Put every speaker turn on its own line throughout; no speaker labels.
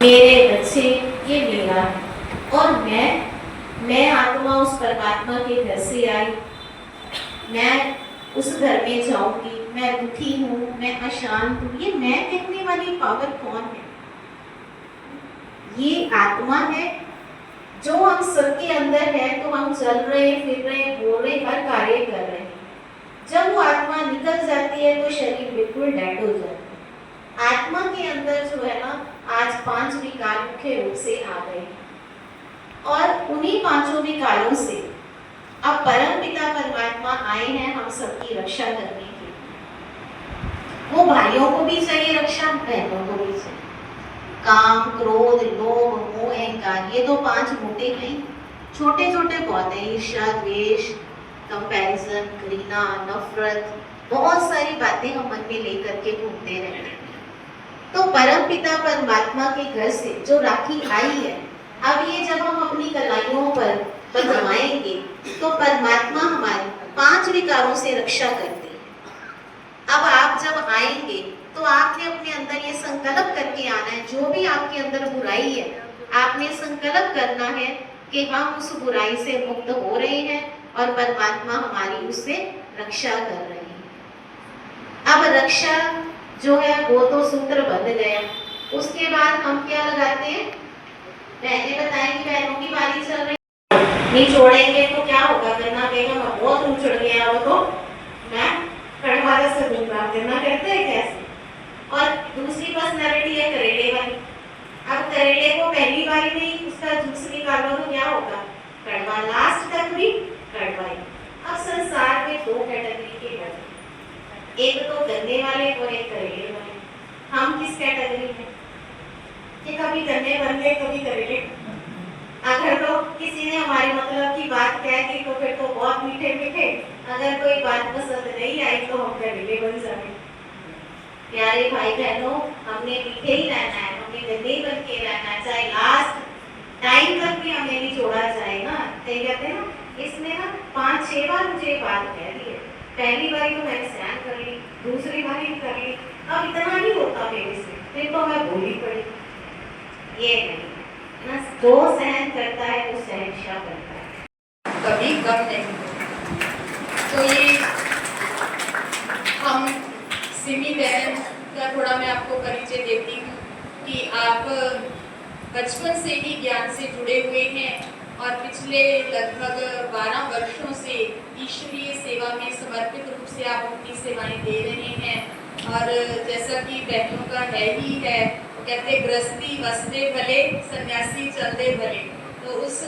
मेरे बच्चे, ये मेरा है। और मैं आत्मा उस परमात्मा के घर से आई, मैं उस घर में जाऊंगी, मैं दुखी हूँ, मैं अशांत हूँ, ये मैं कहने वाली पावर कौन है? ये आत्मा है जो हम सबके अंदर है। तो हम चल रहे, फिर रहे, बोल रहे, हर कार्य कर रहे हैं। जब वो आत्मा निकल जाती है तो शरीर बिल्कुल डेड हो जाता है। आत्मा के अंदर जो है ना, आज 5 विकार मुख्य रूप से आ गए और उन्हीं 5 विकारों से अब परम पिता परमात्मा आए हैं हम सबकी रक्षा करने के लिए। वो भाइयों को भी चाहिए रक्षा, बहनों को भी चाहिए। काम, क्रोध, लोभ, मोह, अहंकार, ये तो 5 मोटे हैं। छोटे छोटे बहुत है, ईर्ष्या, द्वेष, कंपैरिजन, घृणा, नफरत, बहुत सारी बातें हम मन में लेकर के घूमते रहते हैं। तो परम पिता परमात्मा के घर से जो राखी आई है, अब ये जब हम अपनी कलाइयों पर बंधवाएंगे तो परमात्मा हमारी 5 विकारों से रक्षा करते हैं। अब आप जब आएंगे तो आपने अपने अंदर ये संकल्प करके आना है, जो भी आपके अंदर बुराई है आपने संकल्प करना है कि हम उस बुराई से मुक्त हो रहे हैं और परमात्मा हमारी उससे रक्षा कर रहे हैं। अब रक्षा जो है वो तो सूत्र बंध गया। उसके बाद हम क्या लगाते हैं? बहनें बताएंगी, बहनों की बारी चल रही, नहीं छोड़ेंगे तो क्या होगा? करना बेगम बहुत उछड़ गया वो तो मैं कड़वारा से दूंगा, करना करते हैं कैसे? और दूसरी पर्सनैलिटी है करेले वाली। अब करेले को पहली बारी में ही उसका जूस निकालो तो क्या होगा? कड़वा, लास्ट तक भी कड़वा ही। अब संसार में 2 कैटेगरी के लोग, एक तो गन्ने वाले और एक करेले वाले। हम किस कैटेगरी में? कि कभी गन्ने बन गए, कभी करेले। अगर तो किसी ने हमारी मतलब की बात कह दी तो फिर तो बहुत मीठे मीठे, अगर कोई बात पसंद नहीं आई तो हम करेले बन जाए। प्यारे भाई बहनों, हमने मीठे ही रहना है, हमने गन्ने बन के रहना है, चाहे लास्ट टाइम तक भी हमें नहीं छोड़ा जाए ना। कहते हैं ना, इसने ना 5-6 बार मुझे बात कह दी है। पहली बारी तो मैंने सहन कर ली, दूसरी बारी भी कर ली, अब इतना नहीं होता मेरे से, फिर तो मैं बोली पड़ी। ये नहीं ना, जो सहन करता है वो सहनशाह बनता है, कभी कम नहीं। तो ये हम सिमी बहन का थोड़ा मैं आपको परिचय देती हूँ कि आप बचपन से ही ज्ञान से जुड़े हुए हैं और पिछले लगभग 12 वर्षों से ईश्वरीय सेवा में समर्पित रूप से आप अपनी सेवाएं दे रहे हैं। और जैसा कि बहनों का है ही है, वो कहते गृहस्थी बसते भले, सन्यासी चलते भले। तो उस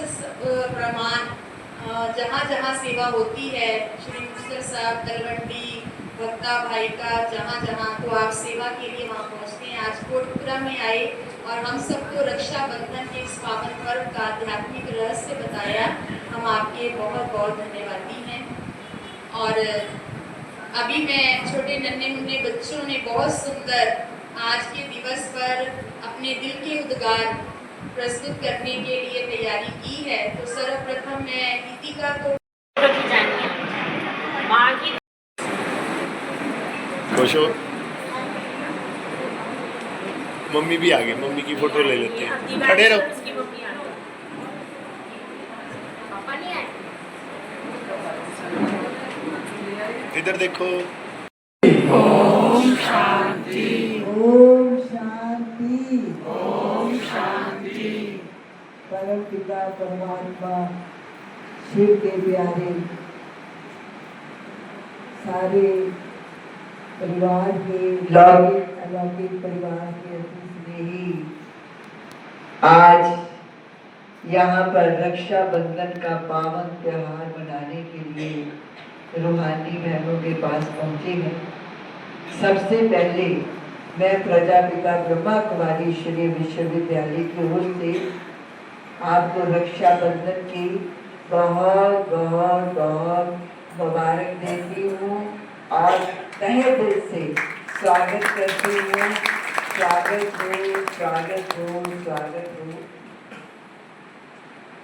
प्रमाण जहाँ जहाँ सेवा होती है, श्री मुस्कर साहब, तलवंडी, भक्ता भाई का जहाँ जहाँ, तो आप सेवा के लिए वहाँ पहुँचते हैं। आज कोटपुरा में आए और हम सबको रक्षाबंधन के इस पावन पर्व का आध्यात्मिक रहस्य बताया। हम आपके बहुत बहुत धन्यवादी हैं। और अभी मैं छोटे नन्हे मुन्ने बच्चों ने बहुत सुंदर आज के दिवस पर अपने दिल के उद्गार प्रस्तुत करने के लिए तैयारी की है। तो सर्वप्रथम मैं गीतिका को
खुश हो? मम्मी भी आ गई, मम्मी की फोटो ले लेते हैं, खड़े रहो। इधर देखो।
ओम शांति,
ओम शांति,
ओम शांति।
परम पिता परमात्मा शिव के प्यारे सारे परिवार के लौकिक अलौकिक परिवार के स्नेही आज यहाँ पर रक्षाबंधन का पावन त्योहार मनाने के लिए रूहानी बहनों के पास पहुँचे हैं। सबसे पहले मैं प्रजापिता ब्रह्मा कुमारी ईश्वरीय विश्वविद्यालय की ओर से आपको रक्षाबंधन की बहुत बहुत बहुत मुबारक देती हूँ और तहे दिल से स्वागत करती हूँ। स्वागत हो, स्वागत हो, स्वागत हो।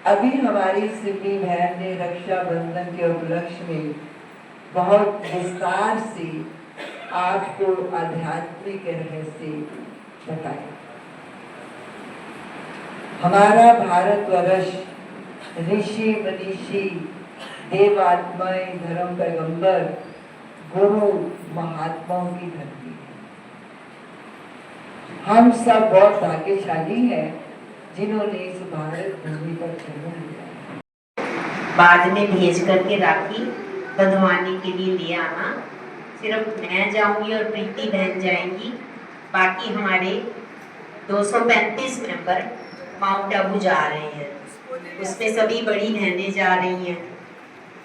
अभी हमारी सिमी बहन ने रक्षाबंधन के उपलक्ष्य में बहुत विस्तार से आपको आध्यात्मिक रहस्य बताया। हमारा भारतवर्ष ऋषि मनीषी देवात्माएं धर्म पैगंबर गुरु महात्माओं की धरती है। हम सब बहुत भाग्यशाली हैं जिन्होंने इस भारत भूमि पर जन्म लिया।
बाद में भेज करके राखी बंधवाने के लिए ले आना। सिर्फ मैं जाऊंगी और प्रीति बहन जाएंगी, बाकी हमारे 235 मेंबर माउंट आबू जा रहे हैं। उसमें सभी बड़ी बहनें जा रही हैं।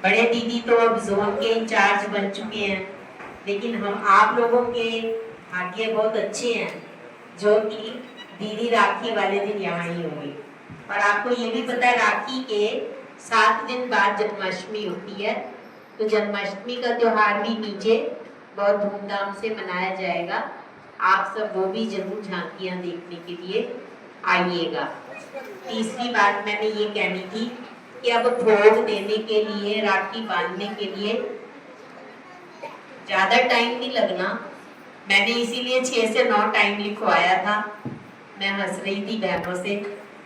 बड़े दीदी तो अब जोन के इंचार्ज बन चुके हैं, लेकिन हम आप लोगों के भाग्य बहुत अच्छे हैं जो कि दीदी राखी वाले दिन यहाँ ही होंगी। और आपको ये भी पता है राखी के 7 दिन बाद जन्माष्टमी होती है, तो जन्माष्टमी का त्योहार भी नीचे बहुत धूमधाम से मनाया जाएगा। आप सब वो भी जरूर झांकियाँ देखने के लिए आइएगा। तीसरी बात मैंने ये कहनी थी कि अब भोग देने के लिए, राखी बांधने के लिए ज़्यादा टाइम नहीं लगना। मैंने इसीलिए 6 से 9 टाइम लिखवाया था। मैं हंस रही थी बहनों से,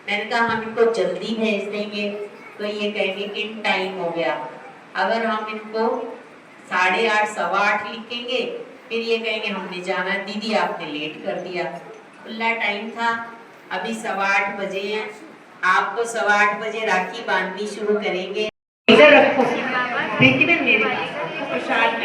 मैंने कहा हम इनको जल्दी भेज देंगे तो ये कहेंगे कि टाइम हो गया। अगर हम इनको 8:30 सवा 8 लिखेंगे फिर ये कहेंगे हमने जाना, दीदी आपने लेट कर दिया। खुला टाइम था, अभी 8:15 बजे हैं। आपको 8:15 बजे राखी बांधनी शुरू करेंगे। इधर रखो प्रीति बहन, मेरे प्रसाद।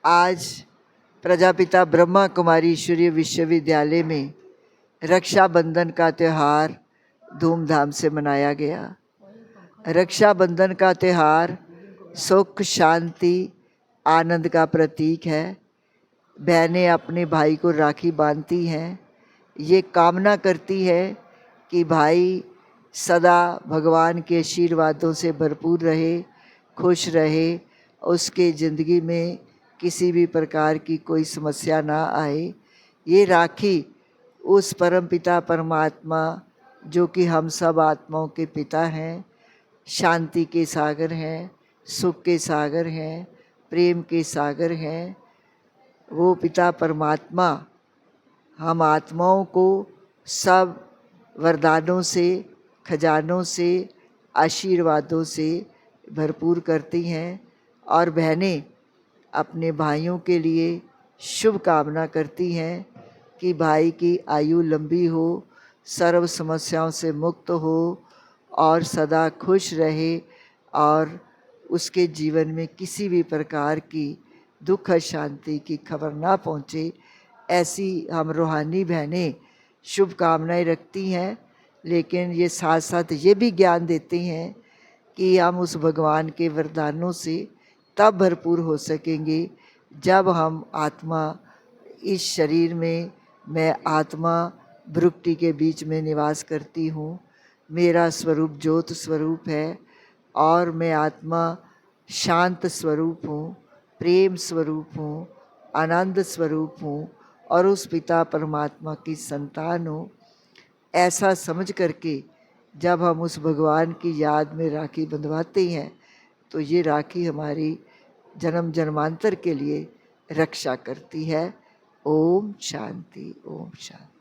आज प्रजापिता ब्रह्मा कुमारी ईश्वरीय विश्वविद्यालय में रक्षाबंधन का त्यौहार धूमधाम से मनाया गया। रक्षाबंधन का त्यौहार सुख, शांति, आनंद का प्रतीक है। बहनें अपने भाई को राखी बांधती हैं, ये कामना करती है कि भाई सदा भगवान के आशीर्वादों से भरपूर रहे, खुश रहे, उसके ज़िंदगी में किसी भी प्रकार की कोई समस्या ना आए। ये राखी उस परमपिता परमात्मा जो कि हम सब आत्माओं के पिता हैं, शांति के सागर हैं, सुख के सागर हैं, प्रेम के सागर हैं, वो पिता परमात्मा हम आत्माओं को सब वरदानों से, खजानों से, आशीर्वादों से भरपूर करती हैं। और बहनें अपने भाइयों के लिए शुभ कामना करती हैं कि भाई की आयु लंबी हो, सर्व समस्याओं से मुक्त हो और सदा खुश रहे और उसके जीवन में किसी भी प्रकार की दुख शांति की खबर ना पहुँचे, ऐसी हम रूहानी बहनें शुभकामनाएं रखती हैं। लेकिन ये साथ साथ ये भी ज्ञान देती हैं कि हम उस भगवान के वरदानों से तब भरपूर हो सकेंगे जब हम आत्मा इस शरीर में, मैं आत्मा भ्रुकुटी के बीच में निवास करती हूँ। मेरा स्वरूप ज्योत स्वरूप है और मैं आत्मा शांत स्वरूप हूँ, प्रेम स्वरूप हूँ, आनंद स्वरूप हूँ और उस पिता परमात्मा की संतान हूँ। ऐसा समझ करके जब हम उस भगवान की याद में राखी बंधवाते हैं तो ये राखी हमारी जन्म जन्मांतर के लिए रक्षा करती है। ओम शांति, ओम शांति।